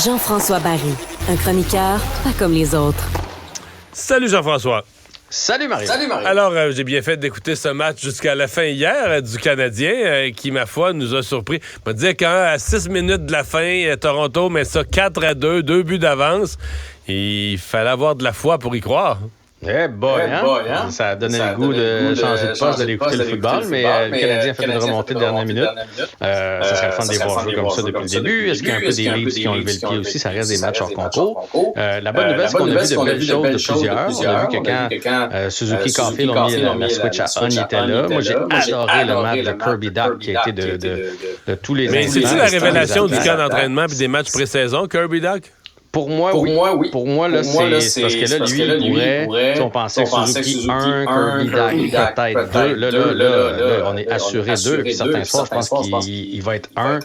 Jean-François Barry, un chroniqueur pas comme les autres. Salut Jean-François. Salut Marie. Alors, j'ai bien fait d'écouter ce match jusqu'à la fin hier du Canadien, qui, ma foi, nous a surpris. On va dire qu'à 6 minutes de la fin, Toronto met ça 4-2, 2 buts d'avance. Il fallait avoir de la foi pour y croire. Hein? Ça a donné le goût de changer de poste, d'aller écouter le football, mais le Canadien a fait une remontée de dernière minute. Ça serait le fun de les voir jouer comme ça depuis le début. Est-ce qu'il y a un peu des Leafs qui ont levé le pied aussi? Ça reste des matchs hors concours. La bonne nouvelle, c'est qu'on a vu de belles choses de plusieurs. On a vu que quand Suzuki Caulfield ont mis la switch à on, il était là. Moi, j'ai adoré le match de Kirby Dach qui a été de tous les Mais c'est-tu la révélation du camp d'entraînement et des matchs pré-saison, Kirby Dach? Pour moi, oui. Pour moi, là, c'est parce que là, lui, il pourrait... Si on pensait que Suzuki 1, Kirby Dach, peut-être 2. Là, on est assuré 2. Puis certains soirs, je pense qu'il va être 1.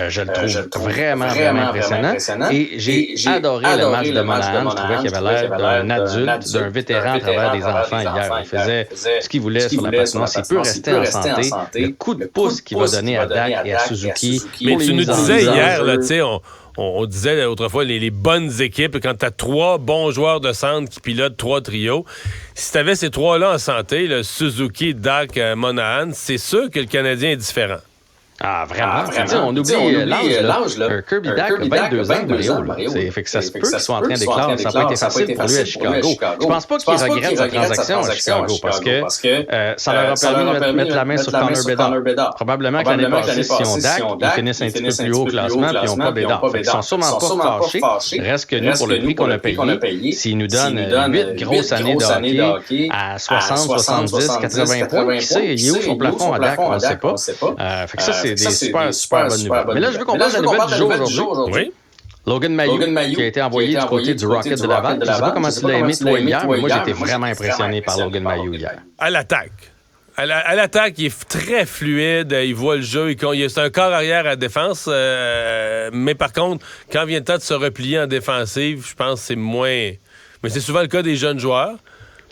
Je le trouve vraiment impressionnant. Et j'ai adoré le match de Monahan. Je trouvais qu'il avait l'air d'un adulte, d'un vétéran à travers des enfants hier. Il faisait ce qu'il voulait sur la patinoire. S'il peut rester en santé, le coup de pouce qu'il va donner à Dach et à Suzuki... Mais tu nous disais hier, là, tu sais, on disait autrefois les bonnes équipes, quand tu as 3 bons joueurs de centre qui pilotent 3 trios, si tu avais ces 3-là en santé, le Suzuki, Dach, Monahan, c'est sûr que le Canadien est différent. Ah, vraiment? On oublie l'âge, là. Kirby Dach a 22 ans, Mario. Fait que ça se peut qu'il soit en train d'éclore. Ça n'a pas été facile pour lui à Chicago. Je pense pas qu'il regrette sa transaction à Chicago parce que ça leur a permis de mettre la main sur Connor Bedard. Probablement que l'année passée, si on Dach, ils finissent un petit peu plus haut au classement puis ils n'ont pas Bedard. Fait qu'ils sont sûrement pas fâchés. Reste que nous, pour le prix qu'on a payé, s'ils nous donnent 8 grosses années de hockey à 60, 70, 80 points, qui sait, il est où son plafond à Dach? On ne sait pas. Fait que ça, c'est des super bonnes nouvelles. Mais là, je veux qu'on parle de la nouvelle du jour aujourd'hui. Oui. Logan Mailloux, qui a été envoyé du côté du Rocket de Laval. Je ne sais pas comment tu l'as aimé, toi, hier, mais moi, j'ai été vraiment impressionné par Logan Mailloux hier. À l'attaque. À l'attaque, il est très fluide, il voit le jeu, c'est un corps arrière à défense, mais par contre, quand vient le temps de se replier en défensive, je pense que c'est moins... Mais c'est souvent le cas des jeunes joueurs.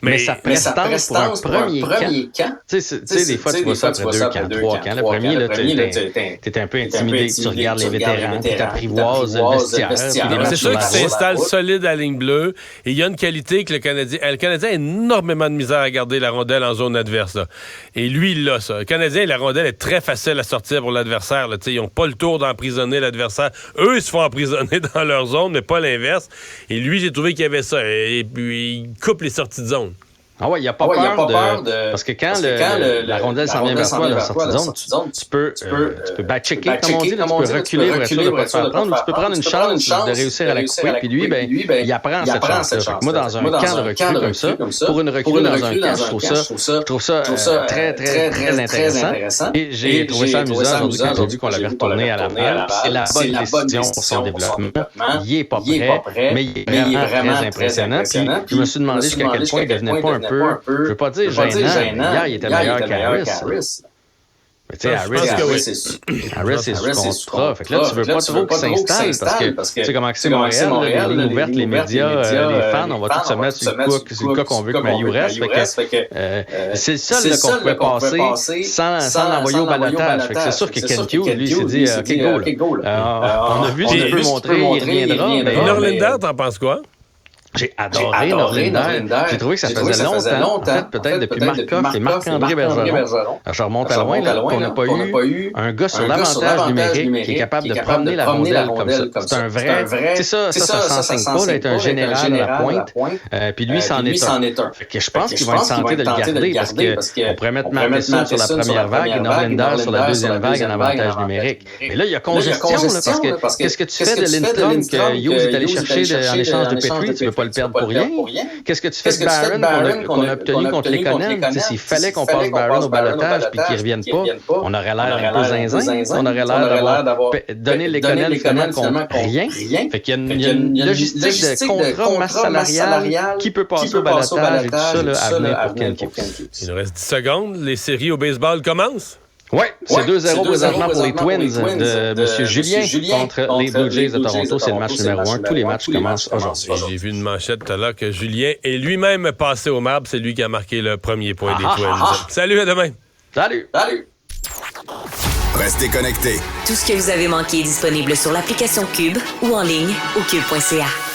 Mais sa prestance pour un premier camp. Tu sais, des fois, tu vois ça après 2 camps, 3 camps. Le premier, là, t'es un peu intimidé. Tu regardes les vétérans, tu t'apprivoises le vestiaire. C'est sûr qu'il s'installe solide à la ligne bleue. Et il y a une qualité que le Canadien a énormément de misère à garder la rondelle en zone adverse. Là. Et lui, il l'a, ça. Le Canadien, la rondelle est très facile à sortir pour l'adversaire. Là. Ils n'ont pas le tour d'emprisonner l'adversaire. Eux, ils se font emprisonner dans leur zone, mais pas l'inverse. Et lui, j'ai trouvé qu'il y avait ça. Et puis, il coupe les sorties de zone. Ah ouais, il n'y a pas peur de... Parce que quand la rondelle s'en vient vers toi, la sortie de zone, tu peux back-checker, comme on dit, tu peux reculer pour être sûr de ne pas te faire prendre, ou tu peux prendre une chance de réussir à la couper, puis lui, il apprend cette chance-là. Moi, dans un camp de recul comme ça, pour une recul dans un camp, je trouve ça très, très, très intéressant. Et j'ai trouvé ça amusant aujourd'hui quand j'ai vu qu'on l'avait retourné à la balle. C'est la bonne décision pour son développement. Il n'est pas prêt, mais il est vraiment très impressionnant. Puis je me suis demandé jusqu'à quel point il ne devenait pas un peu, je veux pas dire gênant, mais hier, il était meilleur qu'Harris. Mais tu sais, Harris, c'est sous contrat. Fait que là, tu veux pas trop qu'il s'installe parce que tu sais comment c'est Montréal, les lignes ouvertes, les médias, les fans, on va tous se mettre sur le cas qu'on veut que Mailloux reste. Fait que c'est le seul qu'on pouvait passer sans l'envoyer au balotage. Fait que c'est sûr que Ken Hughes, lui, s'est dit OK, go. On a vu ce qu'il peut montrer, il reviendra. Et Norlinder, t'en penses quoi? J'ai adoré Norlinder. J'ai trouvé que ça faisait longtemps, en fait, peut-être depuis Markov et Marc-André Bergeron. Je remonte à loin, qu'on n'a pas eu un gars sur l'avantage numérique qui est capable de promener la rondelle comme ça. C'est un vrai... C'est ça s'enseigne pas d'être un général à la pointe. Puis lui, c'en est un. Fait que je pense qu'ils vont être tentés de le garder parce qu'on pourrait mettre Matheson sur la première vague et Norlinder sur la deuxième vague en avantage numérique. Mais là, il y a congestion, parce que qu'est-ce que tu fais de Lindstrom que Hughes est allé chercher en échange de Petrie? Tu veux pas le perdre pour rien. Qu'est-ce que tu fais de Barron qu'on a obtenu contre les Lekonen? S'il fallait qu'on passe Barron au balotage puis qu'il ne revienne pas, on aurait l'air un peu zinzin. On aurait l'air d'avoir donné les Lekonen finalement contre rien. Fait qu'il y a une logistique de contrat, masse salariale qui peut passer au balotage et tout ça là, à venir pour Ken Hughes. Il nous reste 10 secondes. Les séries au baseball commencent. Oui, c'est 2-0 présentement pour les Twins de M. Julien contre les Blue Jays de Toronto. C'est le match numéro 1. Tous les matchs commencent aujourd'hui. J'ai vu une manchette tout à l'heure que Julien est lui-même passé au marbre. C'est lui qui a marqué le premier point des Twins. Salut, à demain. Salut. Restez connectés. Tout ce que vous avez manqué est disponible sur l'application Cube ou en ligne au cube.ca.